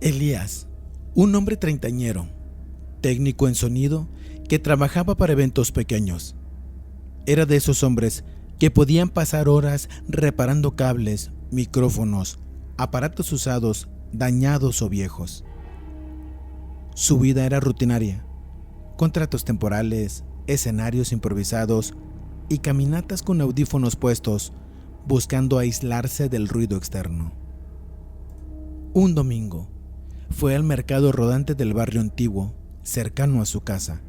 Elías, un hombre treintañero, técnico en sonido, que trabajaba para eventos pequeños. Era de esos hombres que podían pasar horas reparando cables, micrófonos, aparatos usados, dañados o viejos. Su vida era rutinaria: contratos temporales, escenarios improvisados y caminatas con audífonos puestos, buscando aislarse del ruido externo. Un domingo, fue al mercado rodante del barrio antiguo, cercano a su casa.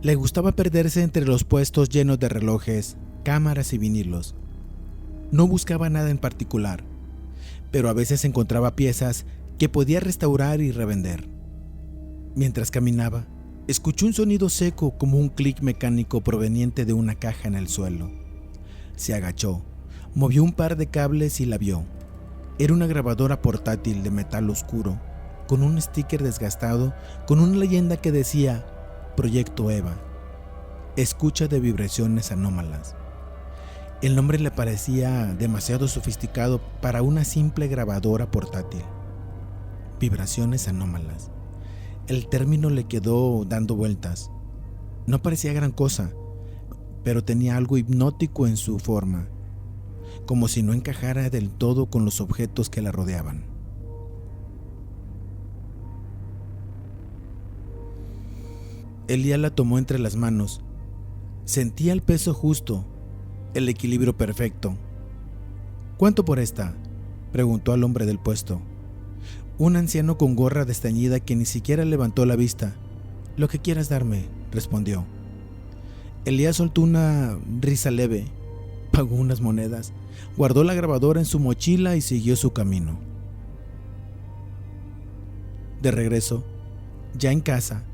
Le gustaba perderse entre los puestos llenos de relojes, cámaras y vinilos. No buscaba nada en particular, pero a veces encontraba piezas que podía restaurar y revender. Mientras caminaba, escuchó un sonido seco como un clic mecánico proveniente de una caja en el suelo. Se agachó, movió un par de cables y la vio. Era una grabadora portátil de metal oscuro, con un sticker desgastado, con una leyenda que decía Proyecto Eva, escucha de vibraciones anómalas. El nombre le parecía demasiado sofisticado para una simple grabadora portátil. Vibraciones anómalas. El término le quedó dando vueltas. No parecía gran cosa, pero tenía algo hipnótico en su forma, como si no encajara del todo con los objetos que la rodeaban. Elías la tomó entre las manos. Sentía el peso justo, el equilibrio perfecto. ¿Cuánto por esta?, preguntó al hombre del puesto. Un anciano con gorra desteñida que ni siquiera levantó la vista. Lo que quieras darme, respondió. Elías soltó una risa leve, pagó unas monedas, guardó la grabadora en su mochila y siguió su camino. De regreso, ya en casa,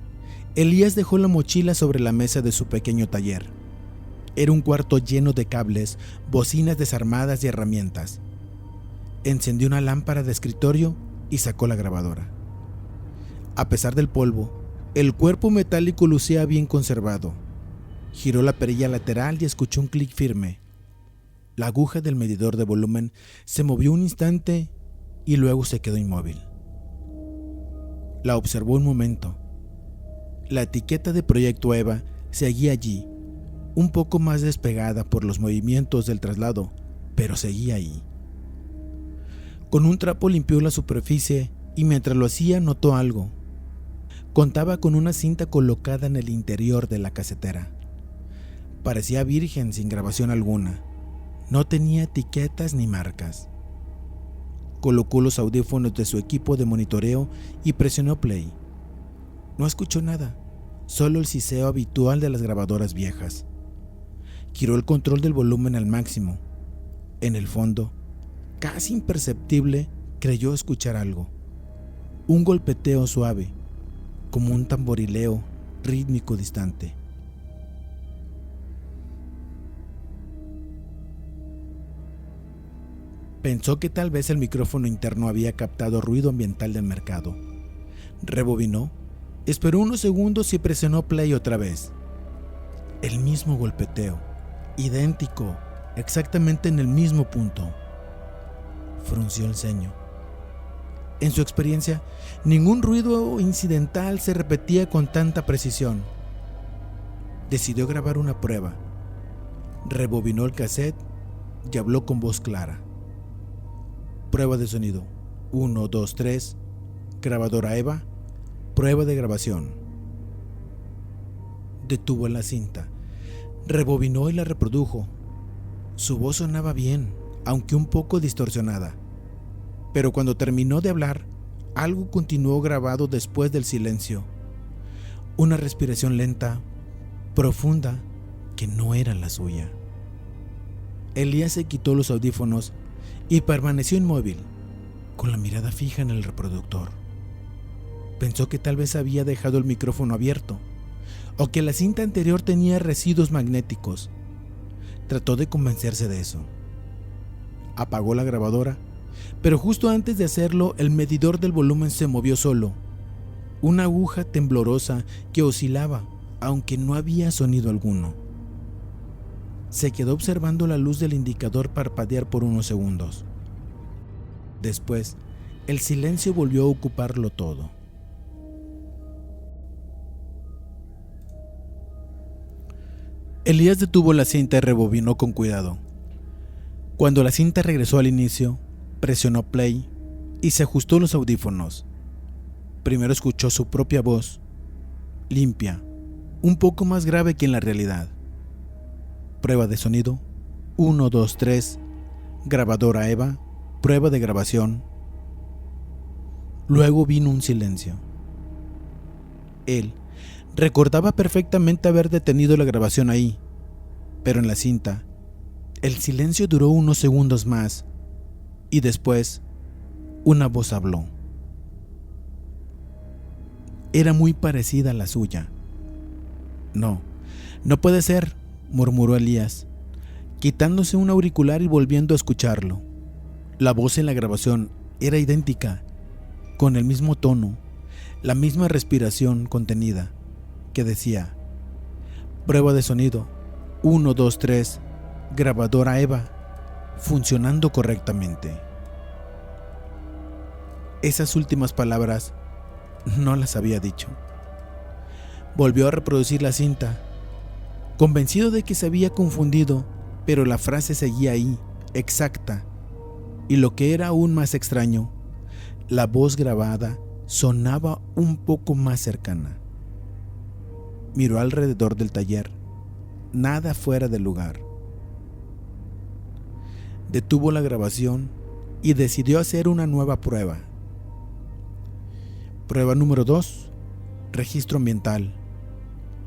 Elías dejó la mochila sobre la mesa de su pequeño taller. Era un cuarto lleno de cables, bocinas desarmadas y herramientas. Encendió una lámpara de escritorio y sacó la grabadora. A pesar del polvo, el cuerpo metálico lucía bien conservado. Giró la perilla lateral y escuchó un clic firme. La aguja del medidor de volumen se movió un instante y luego se quedó inmóvil. La observó un momento. La etiqueta de Proyecto Eva seguía allí, un poco más despegada por los movimientos del traslado, pero seguía ahí. Con un trapo limpió la superficie y mientras lo hacía notó algo. Contaba con una cinta colocada en el interior de la casetera. Parecía virgen, sin grabación alguna. No tenía etiquetas ni marcas. Colocó los audífonos de su equipo de monitoreo y presionó play. No escuchó nada, solo el siseo habitual de las grabadoras viejas. Giró el control del volumen al máximo. En el fondo, casi imperceptible, creyó escuchar algo. Un golpeteo suave, como un tamborileo rítmico distante. Pensó que tal vez el micrófono interno había captado ruido ambiental del mercado. Rebobinó, esperó unos segundos y presionó play otra vez. El mismo golpeteo, idéntico, exactamente en el mismo punto. Frunció el ceño. En su experiencia, ningún ruido incidental se repetía con tanta precisión. Decidió grabar una prueba. Rebobinó el cassette y habló con voz clara. Prueba de sonido. 1, 2, 3. Grabadora Eva. Prueba de grabación. Detuvo la cinta. Rebobinó y la reprodujo. Su voz sonaba bien, aunque un poco distorsionada. Pero cuando terminó de hablar, algo continuó grabado después del silencio. Una respiración lenta, profunda, que no era la suya. Elías se quitó los audífonos y permaneció inmóvil, con la mirada fija en el reproductor. Pensó que tal vez había dejado el micrófono abierto, o que la cinta anterior tenía residuos magnéticos. Trató de convencerse de eso. Apagó la grabadora, pero justo antes de hacerlo, el medidor del volumen se movió solo. Una aguja temblorosa que oscilaba, aunque no había sonido alguno. Se quedó observando la luz del indicador parpadear por unos segundos. Después, El silencio volvió a ocuparlo todo. Elías detuvo la cinta y rebobinó con cuidado. Cuando la cinta regresó al inicio, presionó play y se ajustó los audífonos. Primero escuchó su propia voz, limpia, un poco más grave que en la realidad. Prueba de sonido, 1, 2, 3, grabadora Eva, prueba de grabación. Luego vino un silencio. Él recordaba perfectamente haber detenido la grabación ahí, pero en la cinta, el silencio duró unos segundos más y después una voz habló. Era muy parecida a la suya. No puede ser, murmuró Elías, quitándose un auricular y volviendo a escucharlo. La voz en la grabación era idéntica, con el mismo tono, la misma respiración contenida, que decía: prueba de sonido, 1, 2, 3, grabadora Eva, funcionando correctamente. Esas últimas palabras no las había dicho. Volvió a reproducir la cinta, convencido de que se había confundido, pero la frase seguía ahí, exacta, y lo que era aún más extraño, la voz grabada sonaba un poco más cercana. Miró alrededor del taller, nada fuera de lugar. Detuvo la grabación y decidió hacer una nueva prueba. Prueba número 2, registro ambiental,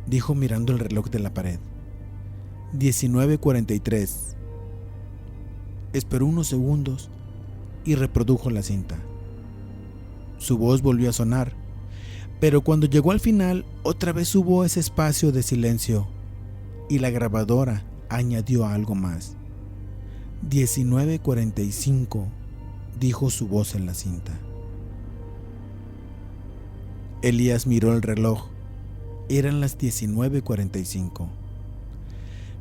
dijo mirando el reloj de la pared. 19:43. Esperó unos segundos y reprodujo la cinta. Su voz volvió a sonar, pero cuando llegó al final, otra vez hubo ese espacio de silencio y la grabadora añadió algo más. 19:45, dijo su voz en la cinta. Elías miró el reloj. Eran las 19:45.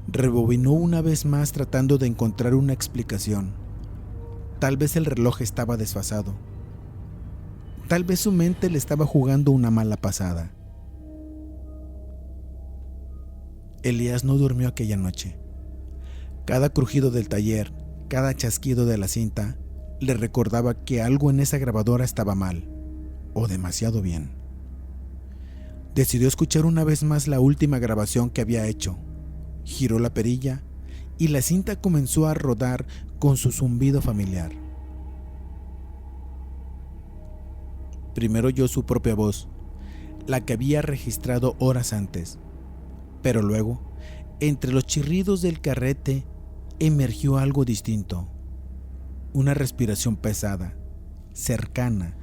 Rebobinó una vez más tratando de encontrar una explicación. Tal vez el reloj estaba desfasado. Tal vez su mente le estaba jugando una mala pasada. Elías no durmió aquella noche. Cada crujido del taller, cada chasquido de la cinta, le recordaba que algo en esa grabadora estaba mal, o demasiado bien. Decidió escuchar una vez más la última grabación que había hecho. Giró la perilla y la cinta comenzó a rodar con su zumbido familiar. Primero oyó su propia voz, la que había registrado horas antes, pero luego, entre los chirridos del carrete, emergió algo distinto. Una respiración pesada, cercana,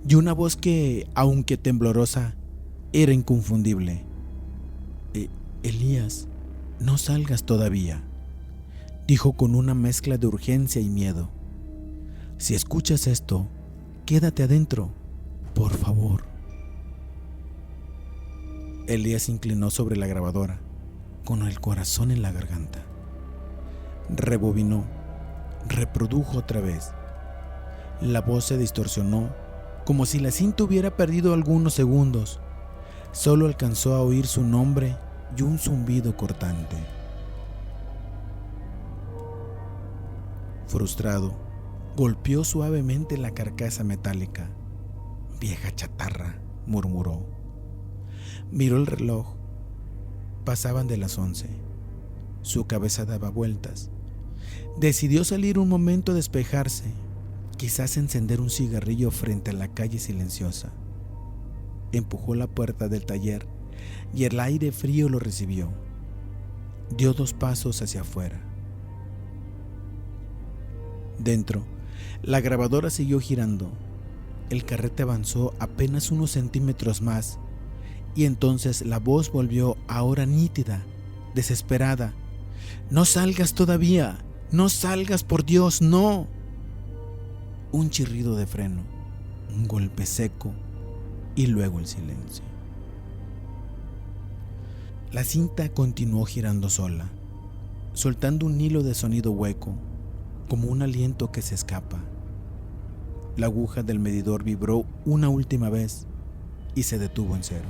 y una voz que, aunque temblorosa, era inconfundible. Elías, no salgas todavía, dijo con una mezcla de urgencia y miedo. Si escuchas esto, quédate adentro, por favor. Elías se inclinó sobre la grabadora, con el corazón en la garganta. Rebobinó, reprodujo otra vez. La voz se distorsionó, como si la cinta hubiera perdido algunos segundos. Solo alcanzó a oír su nombre y un zumbido cortante. Frustrado, golpeó suavemente la carcasa metálica. «Vieja chatarra», murmuró. Miró el reloj. Pasaban de las 11. Su cabeza daba vueltas. Decidió salir un momento a despejarse, quizás encender un cigarrillo frente a la calle silenciosa. Empujó la puerta del taller y el aire frío lo recibió. Dio 2 pasos hacia afuera. Dentro, la grabadora siguió girando. El carrete avanzó apenas unos centímetros más y entonces la voz volvió, ahora nítida, desesperada. «¡No salgas todavía! ¡No salgas, por Dios, no!». Un chirrido de freno, un golpe seco y luego el silencio. La cinta continuó girando sola, soltando un hilo de sonido hueco, como un aliento que se escapa. La aguja del medidor vibró una última vez y se detuvo en 0.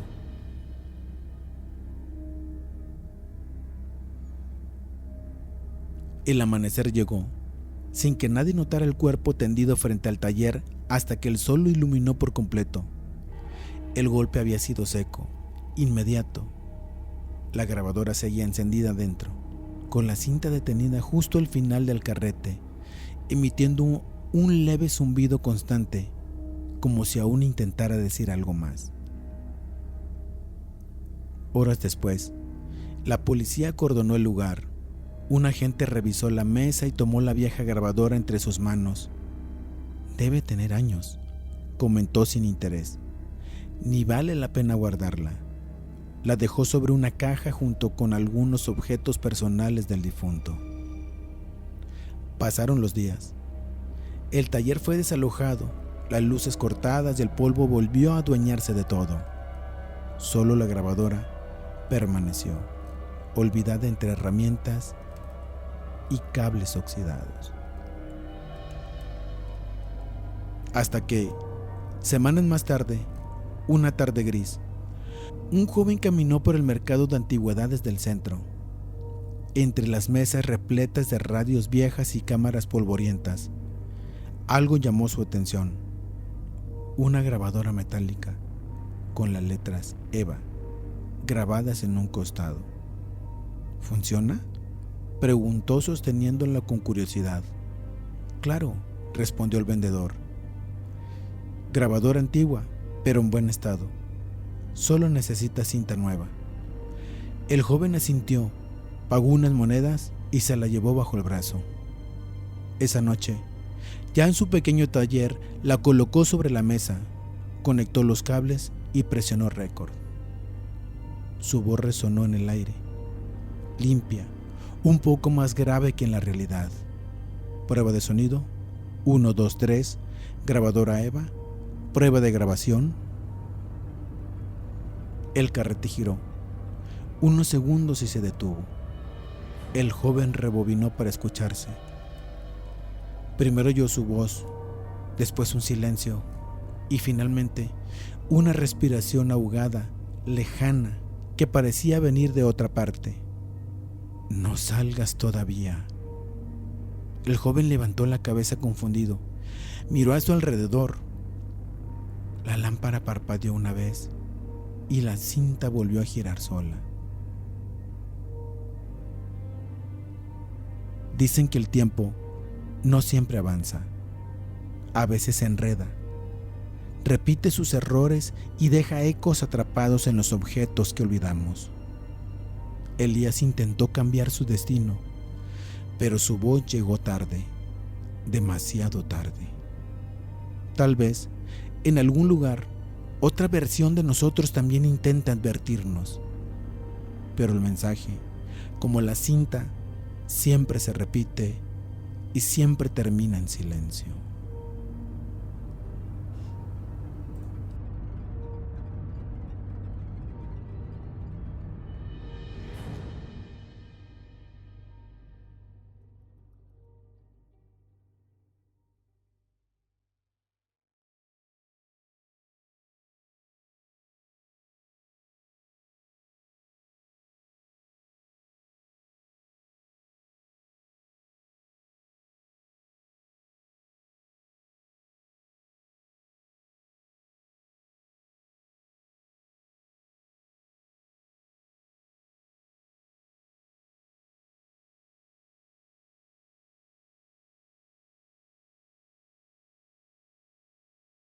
El amanecer llegó, sin que nadie notara el cuerpo tendido frente al taller hasta que el sol lo iluminó por completo. El golpe había sido seco, inmediato. La grabadora seguía encendida dentro, con la cinta detenida justo al final del carrete, emitiendo un leve zumbido constante, como si aún intentara decir algo más. Horas después, la policía acordonó el lugar. Un agente revisó la mesa y tomó la vieja grabadora entre sus manos. «Debe tener años», comentó sin interés. «Ni vale la pena guardarla». La dejó sobre una caja junto con algunos objetos personales del difunto. Pasaron los días. El taller fue desalojado, las luces cortadas y el polvo volvió a adueñarse de todo. Solo la grabadora permaneció, olvidada entre herramientas y cables oxidados. Hasta que, semanas más tarde, una tarde gris, un joven caminó por el mercado de antigüedades del centro. Entre las mesas repletas de radios viejas y cámaras polvorientas, algo llamó su atención. Una grabadora metálica con las letras EVA grabadas en un costado. ¿Funciona?, preguntó sosteniéndola con curiosidad. «Claro», respondió el vendedor. «Grabadora antigua, pero en buen estado. Solo necesita cinta nueva». El joven asintió, pagó unas monedas y se la llevó bajo el brazo. Esa noche, ya en su pequeño taller, la colocó sobre la mesa, conectó los cables y presionó récord. Su voz resonó en el aire, limpia, un poco más grave que en la realidad. Prueba de sonido, 1, 2, 3, grabadora EVA, prueba de grabación. El carrete giró, unos segundos y se detuvo. El joven rebobinó para escucharse. Primero oyó su voz, después un silencio y finalmente una respiración ahogada, lejana, que parecía venir de otra parte. «No salgas todavía». El joven levantó la cabeza confundido, miró a su alrededor. La lámpara parpadeó una vez y la cinta volvió a girar sola. Dicen que el tiempo no siempre avanza, a veces se enreda, repite sus errores y deja ecos atrapados en los objetos que olvidamos. Elías intentó cambiar su destino, pero su voz llegó tarde, demasiado tarde. Tal vez, en algún lugar, otra versión de nosotros también intenta advertirnos, pero el mensaje, como la cinta, siempre se repite y siempre termina en silencio.